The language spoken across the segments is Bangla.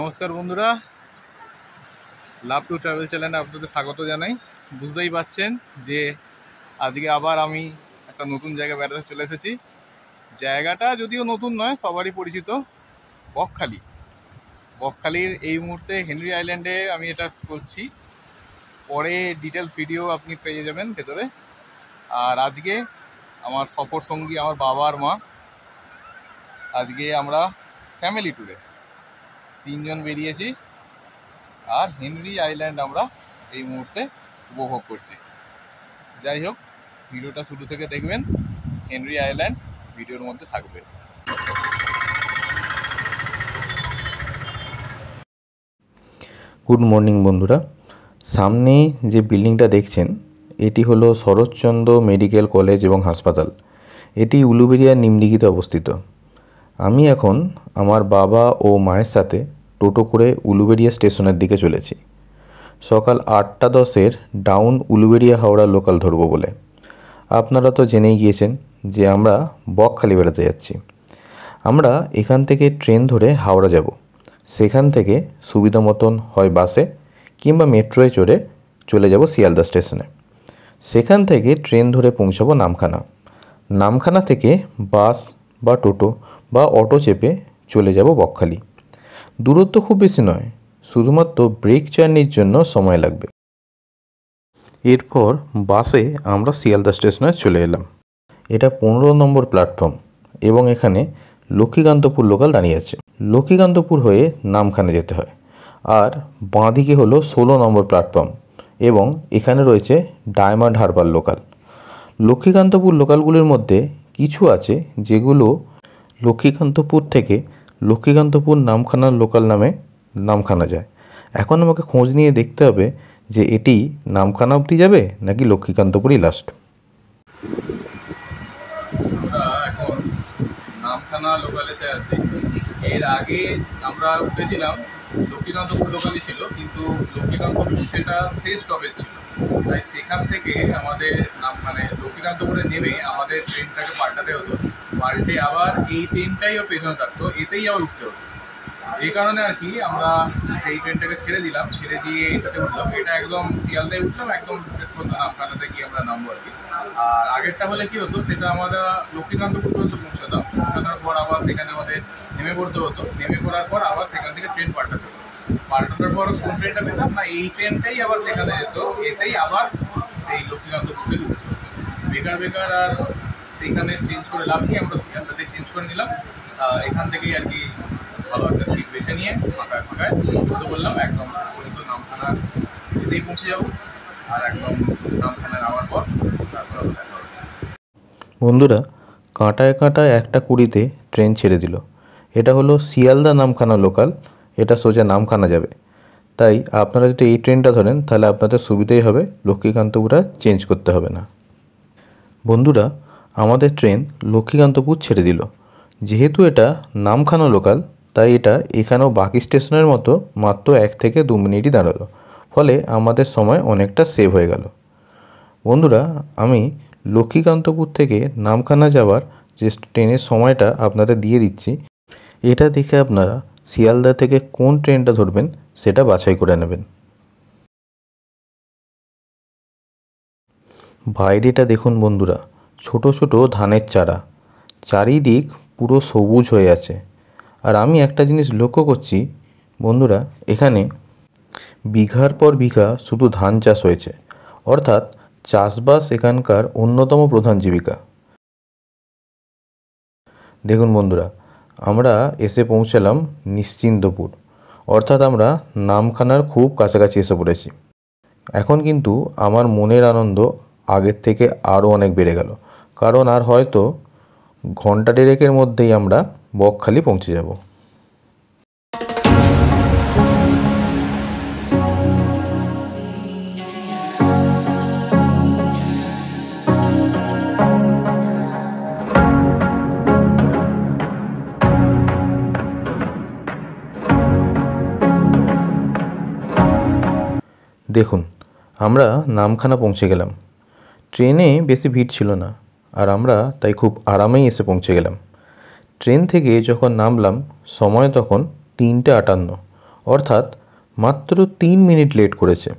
নমস্কার বন্ধুরা, লাভ টু ট্রাভেল চ্যানেলে আপনাদের স্বাগত জানাই। বুঝতেই পারছেন যে আজকে আবার আমি একটা নতুন জায়গায় বেড়াতে চলে এসেছি। জায়গাটা যদিও নতুন নয়, সবারই পরিচিত, বকখালি। বকখালির এই মুহূর্তে হেনরি আইল্যান্ডে আমি এটা করছি। পরে ডিটেলস ভিডিও আপনি পেয়ে যাবেন ভেতরে। আর আজকে আমার সফর সঙ্গী আমার বাবা আর মা। আজকে আমরা ফ্যামিলি ট্যুরে 3 জন বেরিয়েছি আর হেনরি আইল্যান্ড আমরা এই মুহূর্তে উপভোগ করছি। যাই হোক, ভিডিওটা শুরু থেকে দেখবেন, হেনরি আইল্যান্ড ভিডিওর মধ্যে থাকবে। গুড মর্নিং বন্ধুরা, সামনে যে বিল্ডিংটা দেখছেন এটি হলো শরৎচন্দ্র মেডিকেল কলেজ এবং হাসপাতাল। এটি উলুবেড়িয়ার নিমদিঘিতে অবস্থিত। আমি এখন আমার বাবা ও মায়ের সাথে টোটো করে উলুবেড়িয়া স্টেশনের দিকে চলেছি। সকাল 8:10 ডাউন উলুবেড়িয়া হাওড়া লোকাল ধরব বলে। আপনারা তো জেনেই গিয়েছেন যে আমরা বকখালি বেড়াতে যাচ্ছি। আমরা এখান থেকে ট্রেন ধরে হাওড়া যাব। সেখান থেকে সুবিধা মতন হয় বাসে কিংবা মেট্রোয় চড়ে চলে যাব শিয়ালদা স্টেশনে। সেখান থেকে ট্রেন ধরে পৌঁছাবো নামখানা। নামখানা থেকে বাস বা টোটো বা অটো চেপে চলে যাব বকখালি। দূরত্ব খুব বেশি নয়, শুধুমাত্র ব্রেক জার্নির জন্য সময় লাগবে। এরপর বাসে আমরা শিয়ালদা স্টেশনে চলে এলাম। এটা 15 নম্বর প্ল্যাটফর্ম এবং এখানে লক্ষ্মীকান্তপুর লোকাল দাঁড়িয়ে আছে। লক্ষ্মীকান্তপুর হয়ে নামখানা যেতে হয়। আর বাঁদিকে হলো 16 নম্বর প্ল্যাটফর্ম এবং এখানে রয়েছে ডায়মন্ড হারবার লোকাল। লক্ষ্মীকান্তপুর লোকালগুলির মধ্যে কিছু আছে যেগুলো লক্ষ্মীকান্তপুর থেকে লক্ষ্মীকান্তপুর নামখানা লোকাল নামে নামখানা যায়। এখন আমাকে খোঁজ নিয়ে দেখতে হবে যে এটি নামখানা অবধি যাবে নাকি লক্ষ্মীকান্তপুরই লাস্ট। আমরা এখন নামখানা লোকালেতে আছি। এর আগে আমরা উঠেছিলাম লক্ষ্মীকান্তপুর লোকালই ছিল, কিন্তু লক্ষ্মীকান্তপুর সেটা শেষ স্টপেজ ছিল। তাই সেখান থেকে আমাদের লক্ষ্মীকান্তপুরে নেমে আমাদের ট্রেনটাকে পাল্টাতে হতো। পাল্টে আবার এই ট্রেনটাই ওর পেছনে থাকতো, এতেই আবার উঠতে হতো। যে কারণে আর কি আমরা সেই ট্রেনটাকে ছেড়ে দিলাম, ছেড়ে দিয়ে এটাতে উঠলাম। এটা একদম শিয়ালদায় উঠলাম, একদম শেষ পর্যন্ত নামখানাতে গিয়ে আমরা নামবো আর কি। আর আগেরটা হলে কি হতো, সেটা আমরা লক্ষ্মীকান্তপুর পর্যন্ত পৌঁছাতাম। পৌঁছানোর পর আবার সেখানে আমাদের নেমে পড়তে হতো। নেমে পড়ার পর আবার সেখান থেকে ট্রেন পাল্টাতে হতো। পাল্টানোর পর কোন ট্রেনটা পেতাম না, এই ট্রেনটাই আবার সেখানে যেত, এতেই আবার সেই লক্ষ্মীকান্তপুরকে ঢুকতে হতো। বেকার আর সেইখানে চেঞ্জ করে লাভ নিয়ে আমরা শিয়ালদাতে চেঞ্জ করে নিলাম। এখান থেকেই আর কি ভালো একটা সিট বেছে নিয়ে ফাঁকায় বসে বললাম, একদম শেষ পর্যন্ত নামখানা এতেই পৌঁছে যাবো। আর একদম নামখানা নামার পর তারপর দেখা হবে। বন্ধুরা, কাঁটায় কাঁটায় 1:20 ট্রেন ছেড়ে দিল। এটা হলো শিয়ালদা নামখানা লোকাল, এটা সোজা নামখানা যাবে। তাই আপনারা যদি এই ট্রেনটা ধরেন তাহলে আপনাদের সুবিধাই হবে, লক্ষ্মীকান্তপুর আর চেঞ্জ করতে হবে না। বন্ধুরা, আমাদের ট্রেন লক্ষ্মীকান্তপুর ছেড়ে দিল। যেহেতু এটা নামখানা লোকাল তাই এটা এখানেও বাকি স্টেশনের মতো মাত্র 1 থেকে 2 মিনিটই দাঁড়ালো, ফলে আমাদের সময় অনেকটা সেভ হয়ে গেল। বন্ধুরা, আমি লক্ষ্মীকান্তপুর থেকে নামখানা যাওয়ার যে ট্রেনের সময়টা আপনাদের দিয়ে দিচ্ছি। এটা দেখে আপনারা শিয়ালদা থেকে কোন ট্রেনটা ধরবেন সেটা বাছাই করে নেবেন। বাইরেটা দেখুন বন্ধুরা, ছোট ছোট ধানের চারা, চারিদিক পুরো সবুজ হয়ে আছে। আর আমি একটা জিনিস লক্ষ্য করছি বন্ধুরা, এখানে বিঘার পর বিঘা শুধু ধান চাষ হয়েছে, অর্থাৎ চাষবাস এখানকার অন্যতম প্রধান জীবিকা। দেখুন বন্ধুরা, আমরা এসে পৌঁছালাম নিশ্চিন্তপুর, অর্থাৎ আমরা নামখানার খুব কাছাকাছি এসে পড়েছি। এখন কিন্তু আমার মনের আনন্দ আগের থেকে আরও অনেক বেড়ে গেল, কারণ আর হয়তো ঘন্টা দেড়েকের মধ্যেই আমরা বকখালি পৌঁছে যাব। দেখুন, আমরা নামখানা পৌঁছে গেলাম। ট্রেনে বেশি ভিড় ছিল না আর আমরা তাই খুব আরামেই এসে পৌঁছে গেলাম। ট্রেন থেকে যখন নামলাম সময় তখন 3:58, অর্থাৎ মাত্র 3 মিনিট লেট করেছে।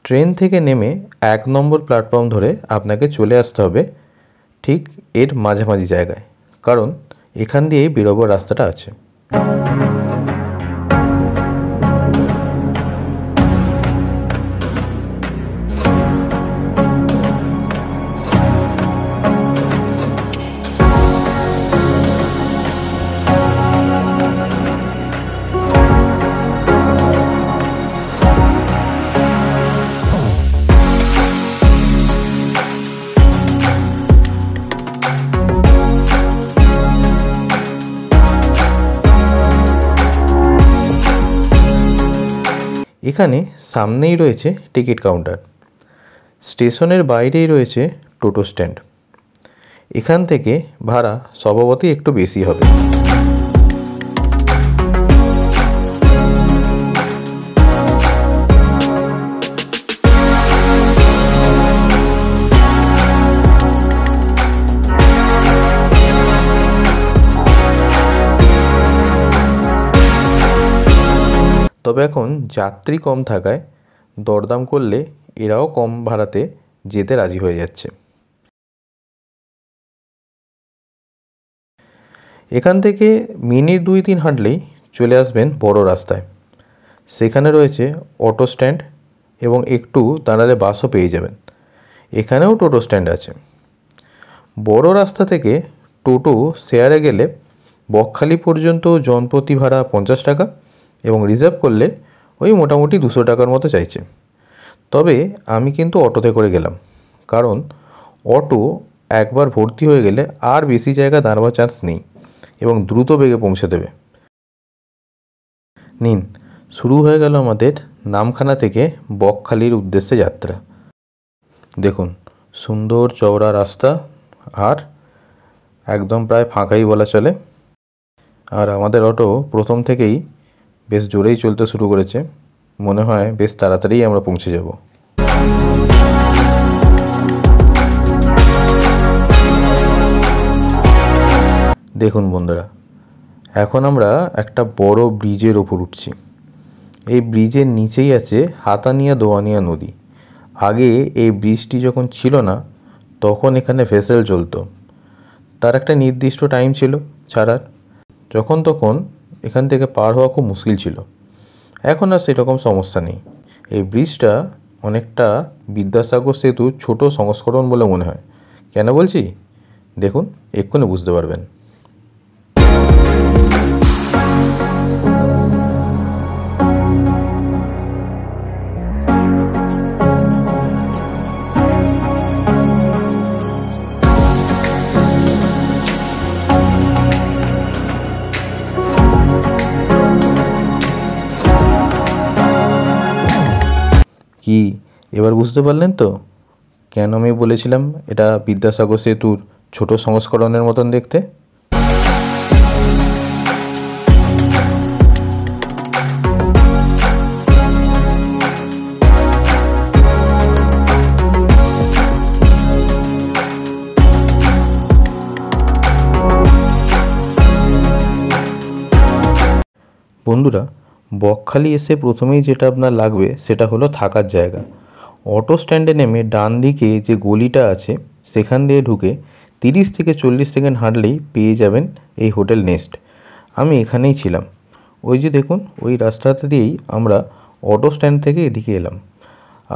ট্রেন থেকে নেমে 1 নম্বর প্ল্যাটফর্ম ধরে আপনাকে চলে আসতে হবে ঠিক এর মাঝামাঝি জায়গায়, কারণ এখান দিয়েই বেরোবার রাস্তাটা আছে। এখানে সামনেই রয়েছে টিকিট কাউন্টার, স্টেশনের বাইরেই রয়েছে টোটো স্ট্যান্ড। এখান থেকে ভাড়া স্বভাবতই একটু বেশি হবে। তবে এখন যাত্রী কম থাকায় দরদাম করলে এরাও কম ভাড়াতে যেতে রাজি হয়ে যাচ্ছে। এখান থেকে মিনিট 2-3 হাঁটলেই চলে আসবেন বড় রাস্তায়। সেখানে রয়েছে অটো স্ট্যান্ড এবং একটু দাঁড়ালে বাসও পেয়ে যাবেন। এখানেও টোটো স্ট্যান্ড আছে। বড় রাস্তা থেকে টোটো শেয়ারে গেলে বকখালি পর্যন্ত জনপ্রতি ভাড়া 50 টাকা এবং রিজার্ভ করলে ওই মোটামুটি 200 টাকার মতো চাইছে। তবে আমি কিন্তু অটোতে করে গেলাম, কারণ অটো একবার ভর্তি হয়ে গেলে আর বেশি জায়গা দাঁড়াবার চান্স নেই এবং দ্রুত বেগে পৌঁছে দেবে। নিন, শুরু হয়ে গেল আমাদের নামখানা থেকে বকখালির উদ্দেশ্যে যাত্রা। দেখুন, সুন্দর চওড়া রাস্তা আর একদম প্রায় ফাঁকাই বলা চলে। আর আমাদের অটো প্রথম থেকেই বেশ জোরেই চলতে শুরু করেছে। মনে হয় বেশ তাড়াতাড়ি আমরা পৌঁছে যাব। দেখুন বন্ধুরা, এখন আমরা একটা বড় ব্রিজের ওপর উঠছি। এই ব্রিজের নিচেই আছে হাতানিয়া দোয়ানিয়া নদী। আগে এই ব্রিজটি যখন ছিল না তখন এখানে ভেসেল চলতো। তার একটা নির্দিষ্ট টাইম ছিল ছাড়ার, যখন তখন এখান থেকে পার হওয়া খুব মুশকিল ছিল। এখন আর সেরকম সমস্যা নেই। এই ব্রিজটা অনেকটা বিদ্যাসাগর সেতুর ছোট সংস্করণ বলে মনে হয়। কেন বলছি দেখুন, এক্ষুনি বুঝতে পারবেন। কি এবার বুঝতে পারলেন তো কেন আমি বলেছিলাম এটা বিদ্যাসাগর সেতুর ছোট সংস্করণের মতন দেখতে? বন্ধুরা, বকখালি এসে প্রথমেই যেটা আপনার লাগবে সেটা হলো থাকার জায়গা। অটো স্ট্যান্ডে নেমে ডান দিকে যে গলিটা আছে সেখান দিয়ে ঢুকে 30 থেকে 40 সেকেন্ড হাঁটলেই পেয়ে যাবেন এই হোটেল নেস্ট। আমি এখানেই ছিলাম। ওই যে দেখুন, ওই রাস্তাটা দিয়েই আমরা অটো স্ট্যান্ড থেকে এদিকে এলাম।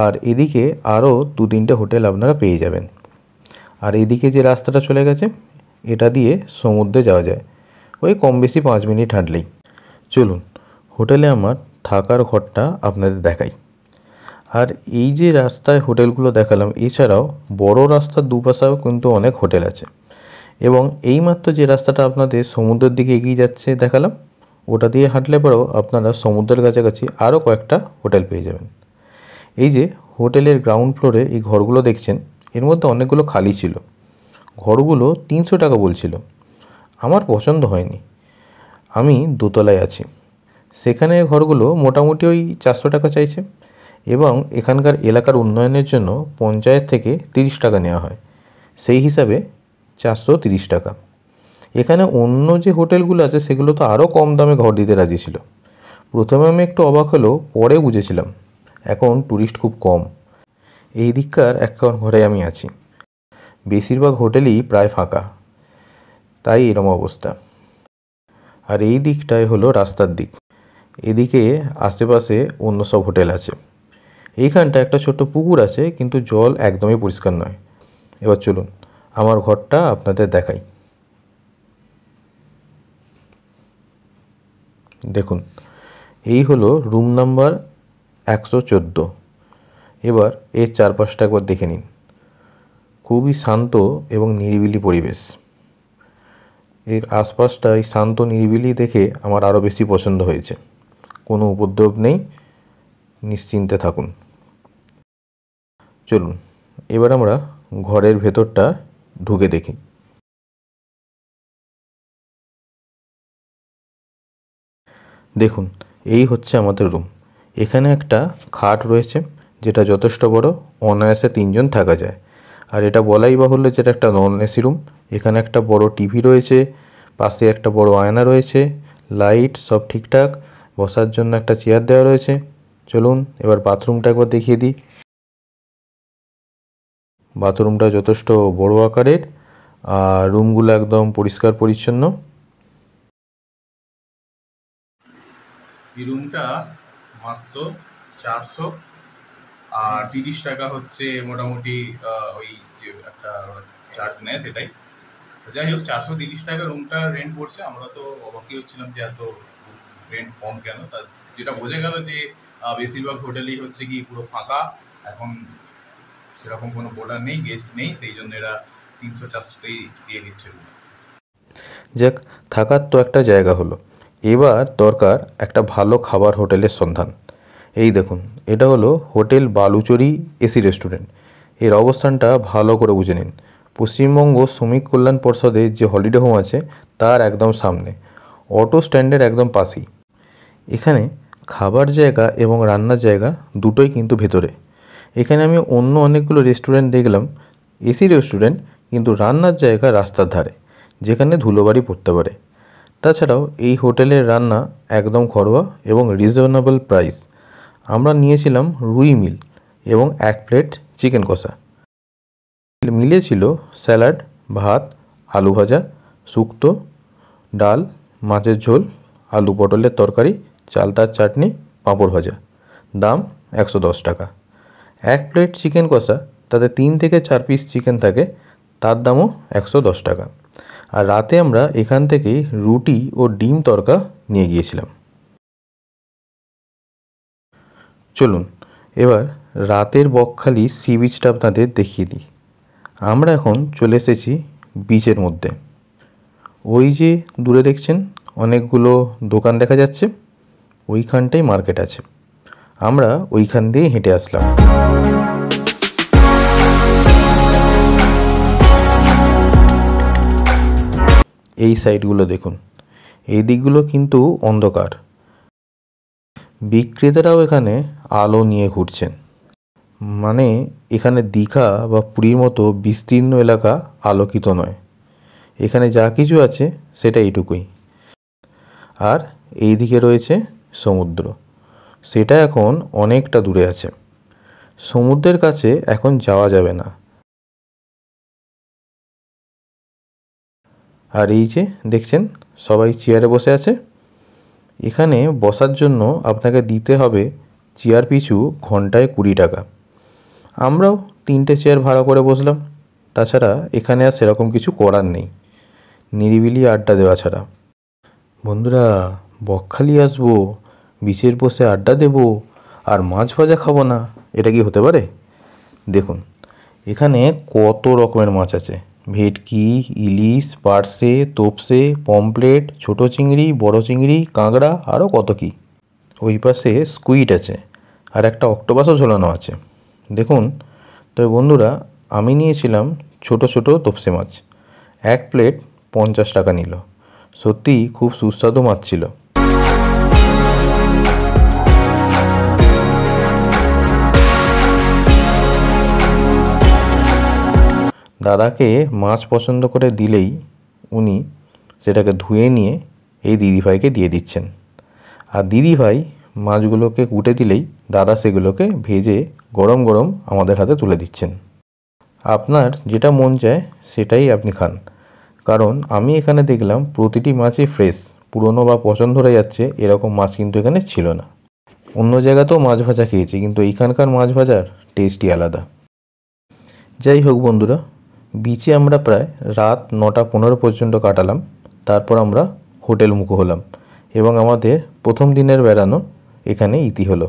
আর এদিকে আরও 2-3টে হোটেল আপনারা পেয়ে যাবেন। আর এদিকে যে রাস্তাটা চলে গেছে এটা দিয়ে সমুদ্রে যাওয়া যায়, ওই কম বেশি 5 মিনিট হাঁটলেই। চলুন হোটেলে আমার থাকার ঘরটা আপনাদের দেখাই। আর এই যে রাস্তায় হোটেলগুলো দেখালাম, এছাড়াও বড় রাস্তার দুপাশেও কিন্তু অনেক হোটেল আছে। এবং এইমাত্র যে রাস্তাটা আপনাদের সমুদ্রের দিকে এগিয়ে যাচ্ছে দেখালাম, ওটা দিয়ে হাঁটলে পরেও আপনারা সমুদ্রের কাছাকাছি আরও কয়েকটা হোটেল পেয়ে যাবেন। এই যে হোটেলের গ্রাউন্ড ফ্লোরে এই ঘরগুলো দেখছেন, এর মধ্যে অনেকগুলো খালি ছিল। ঘরগুলো 300 টাকা বলছিল। আমার পছন্দ হয়নি। আমি দোতলায় আছি, সেখানে ঘরগুলো মোটামুটি ওই 400 টাকা চাইছে এবং এখানকার এলাকার উন্নয়নের জন্য পঞ্চায়েত থেকে 30 টাকা নেওয়া হয়, সেই হিসাবে 430 টাকা। এখানে অন্য যে হোটেলগুলো আছে সেগুলো তো আরও কম দামে ঘর দিতে রাজি ছিল। প্রথমে আমি একটু অবাক হলেও পরে বুঝেছিলাম এখন ট্যুরিস্ট খুব কম। এই দিককার একটা ঘরে আমি আছি, বেশিরভাগ হোটেলই প্রায় ফাঁকা, তাই এরম অবস্থা। আর এই দিকটাই হলো রাস্তার দিক, এদিকে আশেপাশে অন্য সব হোটেল আছে। এইখানটা একটা ছোট্ট পুকুর আছে, কিন্তু জল একদমই পরিষ্কার নয়। এবার চলুন আমার ঘরটা আপনাদের দেখাই। দেখুন, এই হলো রুম নাম্বার 114। এবার এর চারপাশটা একবার দেখে নিন। খুবই শান্ত এবং নিরিবিলি পরিবেশ। এর আশপাশটা এই শান্ত নিরিবিলি দেখে আমার আরও বেশি পছন্দ হয়েছে। কোনো উপদ্রব নেই, নিশ্চিন্তে থাকুন। চলুন এবার আমরা ঘরের ভেতরটা ঢুকে দেখি। দেখুন, এই হচ্ছে আমাদের রুম। এখানে একটা খাট রয়েছে, যেটা যথেষ্ট বড়, অনায়াসে 3 জন থাকা যায়। আর এটা বলাই বাহুল্য যে এটা একটা নন এসি রুম। এখানে একটা বড় টিভি রয়েছে, পাশে একটা বড় আয়না রয়েছে, লাইট সব ঠিকঠাক, বসার জন্য একটা চেয়ার দেওয়া রয়েছে। চলুন এবার বাথরুমটা একবার দেখিয়ে দিই। বাথরুমটা যথেষ্ট বড় আকারের, আর রুমগুলো একদম পরিষ্কার পরিচ্ছন্ন। এই রুমটা মাত্র 400 আর 30 টাকা হচ্ছে মোটামুটি ওই যে একটা চার্জ নেয় সেটাই। যাই হোক, 430 টাকা রুমটা রেন্ট পড়ছে। আমরা তো অবাকই হচ্ছিলাম যে এত রেন্ট কম কেন। তা যেটা বোঝা গেল যে বেশিরভাগ হোটেলই হচ্ছে কি পুরো ফাঁকা এখন, সেরকম কোনো বোর্ডার নেই, গেস্ট নেই, সেই জন্য এরা 300-400তেই দিয়ে দিচ্ছে রুম। যাক, থাকার তো একটা জায়গা হলো। এবার দরকার একটা ভালো খাবার হোটেলের সন্ধান। এই দেখুন, এটা হলো হোটেল বালুচরি এসি রেস্টুরেন্ট। এর অবস্থানটা ভালো করে বুঝে নিন। পশ্চিমবঙ্গ শ্রমিক কল্যাণ পর্ষদের যে হলিডে হোম আছে তার একদম সামনে, অটো স্ট্যান্ডের একদম পাশেই। এখানে খাবার জায়গা এবং রান্নার জায়গা দুটোই কিন্তু ভেতরে। এখানে আমি অন্য অনেকগুলো রেস্টুরেন্ট দেখলাম, এসি রেস্টুরেন্ট, কিন্তু রান্নার জায়গা রাস্তার ধারে, যেখানে ধুলোবাড়ি পড়তে পারে। তাছাড়াও এই হোটেলের রান্না একদম ঘরোয়া এবং রিজনেবল প্রাইস। আমরা নিয়েছিলাম রুই মিল এবং 1 প্লেট চিকেন কষা। মিলে ছিল স্যালাড, ভাত, আলু ভাজা, শুক্তো, ডাল, মাছের ঝোল, আলু পটলের তরকারি, চালতার চাটনি, পাঁপড় ভাজা। দাম 110 টাকা। 1 প্লেট চিকেন কষা, তাতে 3 থেকে 4 পিস চিকেন থাকে, তার দামও 110 টাকা। আর রাতে আমরা এখান থেকেই রুটি ও ডিম তড়কা নিয়ে গিয়েছিলাম। চলুন এবার রাতের বকখালি সি বিচটা আপনাদের দেখিয়ে দিই। আমরা এখন চলে এসেছি বিচের মধ্যে। ওই যে দূরে দেখছেন অনেকগুলো দোকান দেখা যাচ্ছে, ওইখানটাই মার্কেট আছে। আমরা ওইখান দিয়ে হেঁটে আসলাম। এই সাইডগুলো দেখুন, এই দিকগুলো কিন্তু অন্ধকার। বিক্রেতারাও এখানে আলো নিয়ে ঘুরছেন। মানে এখানে দীঘা বা পুরীর মতো বিস্তীর্ণ এলাকা আলোকিত নয়। এখানে যা কিছু আছে সেটা এইটুকুই। আর এই দিকে রয়েছে সমুদ্র, সেটা এখন অনেকটা দূরে আছে। সমুদ্রের কাছে এখন যাওয়া যাবে না। আর এই যে দেখছেন সবাই চেয়ারে বসে আছে, এখানে বসার জন্য আপনাকে দিতে হবে চেয়ার পিছু ঘন্টায় 20 টাকা। আমরাও 3টে চেয়ার ভাড়া করে বসলাম। তাছাড়া এখানে আর সেরকম কিছু করার নেই, নিরিবিলি আড্ডা দেওয়া ছাড়া। বন্ধুরা, বকখালি আসবো, বিচের বসে আড্ডা দেবো আর মাছ ভাজা খাবো না, এটা কি হতে পারে? দেখুন এখানে কত রকমের মাছ আছে। ভেটকি, ইলিশ, পার্সে, তোপসে, পমপ্লেট, ছোটো চিংড়ি, বড় চিংড়ি, কাঁকড়া, আরও কত কী। ওই পাশে স্কুইড আছে আর একটা অক্টোপাসও ঝোলানো আছে দেখুন। তবে বন্ধুরা, আমি নিয়েছিলাম ছোট ছোট তোপসে মাছ। 1 প্লেট 50 টাকা নিল। সত্যিই খুব সুস্বাদু মাছ ছিল। দাদাকে মাছ পছন্দ করে দিলেই উনি সেটাকে ধুয়ে নিয়ে এই দিদিভাইকে দিয়ে দিচ্ছেন। আর দিদিভাই মাছগুলোকে কুটে দিলেই দাদা সেগুলোকে ভেজে গরম গরম আমাদের হাতে তুলে দিচ্ছেন। আপনার যেটা মন চায় সেটাই আপনি খান, কারণ আমি এখানে দেখলাম প্রতিটি মাছই ফ্রেশ। পুরনো বা পচন ধরে যাচ্ছে এরকম মাছ কিন্তু এখানে ছিল না। অন্য জায়গাতেও মাছ ভাজা খেয়েছি, কিন্তু এইখানকার মাছ ভাজার টেস্টই আলাদা। যাই হোক বন্ধুরা, বিচে আমরা প্রায় রাত 9:15 পর্যন্ত কাটালাম। তারপর আমরা হোটেল মুখো হলাম এবং আমাদের প্রথম দিনের বেড়ানো এখানে ইতি হলো।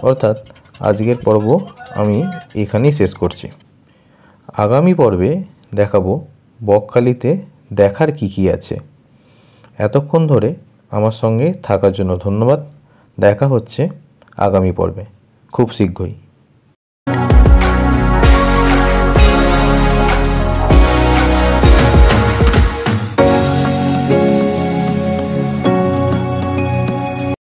অর্থাৎ আজকের পর্ব আমি এখানেই শেষ করছি। আগামী পর্বে দেখাবো বকখালিতে দেখার কি আছে। এতক্ষণ ধরে আমার সঙ্গে থাকার জন্য ধন্যবাদ। দেখা হচ্ছে আগামী পর্বে খুব শীঘ্রই।